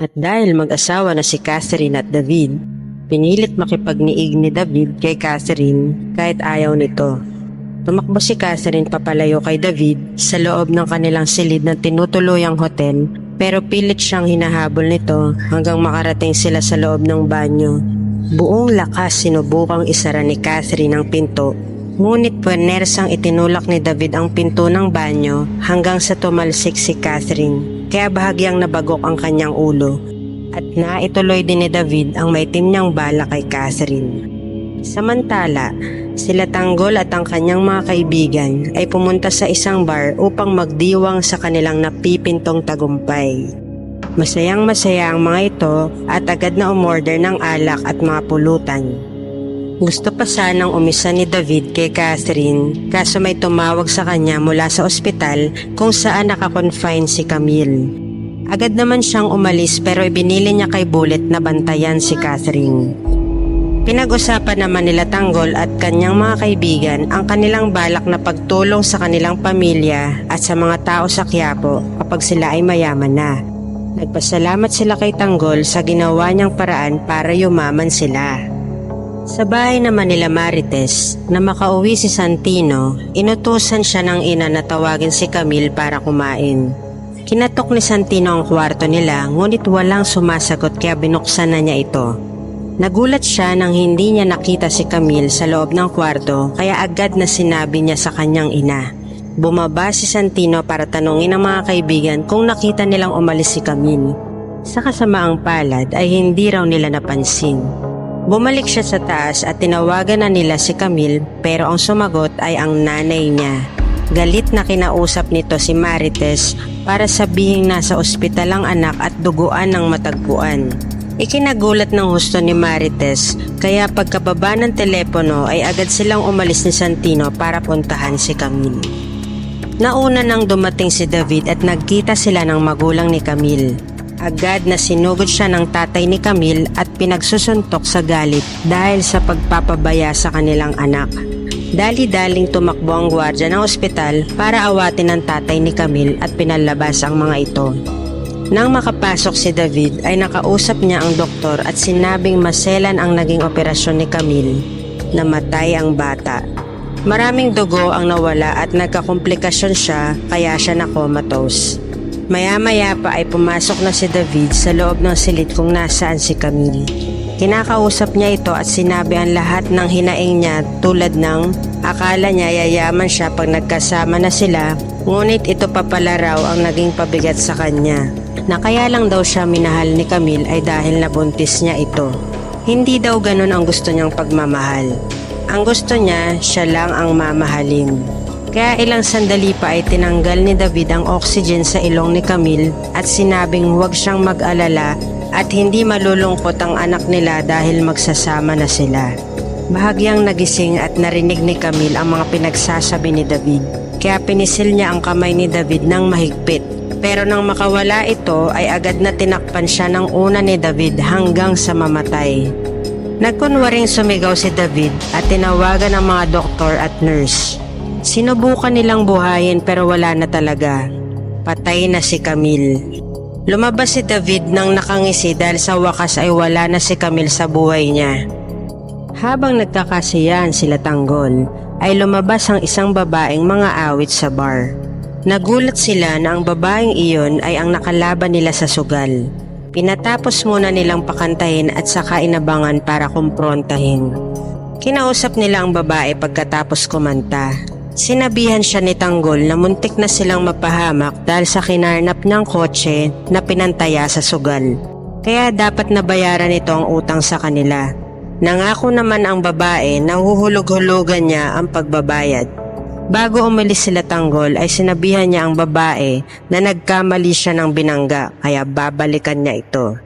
At dahil mag-asawa na si Catherine at David, pinilit makipagniig ni David kay Catherine kahit ayaw nito. Tumakbo si Catherine papalayo kay David sa loob ng kanilang silid na tinutuluyang hotel, pero pilit siyang hinahabol nito hanggang makarating sila sa loob ng banyo. Buong lakas sinubukang isara ni Catherine ang pinto, ngunit puwernersang itinulak ni David ang pinto ng banyo hanggang sa tumalsik si Catherine, kaya bahagyang nabagok ang kanyang ulo. At naituloy din ni David ang maitim niyang bala kay Catherine. Samantala, sila Tanggol at ang kanyang mga kaibigan ay pumunta sa isang bar upang magdiwang sa kanilang napipintong tagumpay. Masayang masaya ang mga ito at agad na umorder ng alak at mga pulutan. Gusto pa sanang umisa ni David kay Catherine, kaso may tumawag sa kanya mula sa ospital kung saan nakakonfine si Camille. Agad naman siyang umalis pero ibinili niya kay Bullet na bantayan si Catherine. Pinag-usapan naman nila Tanggol at kanyang mga kaibigan ang kanilang balak na pagtulong sa kanilang pamilya at sa mga tao sa Quiapo kapag sila ay mayaman na. Nagpasalamat sila kay Tanggol sa ginawa niyang paraan para yumaman sila. Sa bahay naman nila Marites na makauwi si Santino, inutusan siya ng ina na tawagin si Camille para kumain. Kinatok ni Santino ang kwarto nila ngunit walang sumasagot kaya binuksan na niya ito. Nagulat siya nang hindi niya nakita si Camille sa loob ng kwarto kaya agad na sinabi niya sa kanyang ina. Bumaba si Santino para tanungin ang mga kaibigan kung nakita nilang umalis si Camille. Sa kasamaang palad ay hindi raw nila napansin. Bumalik siya sa taas at tinawagan na nila si Camille pero ang sumagot ay ang nanay niya. Galit na kinausap nito si Marites para sabihing nasa ospital ang anak at duguan ng matagpuan. Ikinagulat ng husto ni Marites kaya pagkababa ng telepono ay agad silang umalis ni Santino para puntahan si Camille. Nauna nang dumating si David at nagkita sila ng magulang ni Camille. Agad na sinugod siya ng tatay ni Camille at pinagsusuntok sa galit dahil sa pagpapabaya sa kanilang anak. Dali-daling tumakbo ang gwardya ng ospital para awatin ang tatay ni Camille at pinalabas ang mga ito. Nang makapasok si David ay nakausap niya ang doktor at sinabing maselan ang naging operasyon ni Camille. Namatay ang bata. Maraming dugo ang nawala at nagkakomplikasyon siya kaya siya na-comatose. Maya-maya pa ay pumasok na si David sa loob ng silid kung nasaan si Camille. Kinakausap niya ito at sinabi ang lahat ng hinaing niya tulad ng akala niya yayaman siya pag nagkasama na sila, ngunit ito pa pala raw ang naging pabigat sa kanya. Na kaya lang daw siya minahal ni Camille ay dahil nabuntis niya ito. Hindi daw ganun ang gusto niyang pagmamahal. Ang gusto niya, siya lang ang mamahalin. Kaya ilang sandali pa ay tinanggal ni David ang oxygen sa ilong ni Camille at sinabing huwag siyang mag-alala at hindi malulungkot ang anak nila dahil magsasama na sila. Bahagyang nagising at narinig ni Camille ang mga pinagsasabi ni David. Kaya pinisil niya ang kamay ni David ng mahigpit. Pero nang makawala ito ay agad na tinakpan siya ng una ni David hanggang sa mamatay. Nagkunwaring sumigaw si David at tinawagan ang mga doktor at nurse. Sinubukan nilang buhayin pero wala na talaga. Patay na si Camille. Lumabas si David nang nakangisi dahil sa wakas ay wala na si Camille sa buhay niya. Habang nagkakasiyahan sila Tanggol, ay lumabas ang isang babaeng mga awit sa bar. Nagulat sila na ang babaeng iyon ay ang nakalaban nila sa sugal. Pinatapos muna nilang pakantahin at saka inabangan para kumprontahin. Kinausap nila ang babae pagkatapos kumanta. Sinabihan siya ni Tanggol na muntik na silang mapahamak dahil sa kinarnap ng kotse na pinantaya sa sugal. Kaya dapat nabayaran nito ang utang sa kanila. Nangako naman ang babae na huhulog-hulugan niya ang pagbabayad. Bago umalis sila Tanggol ay sinabihan niya ang babae na nagkamali siya ng binangga kaya babalikan niya ito.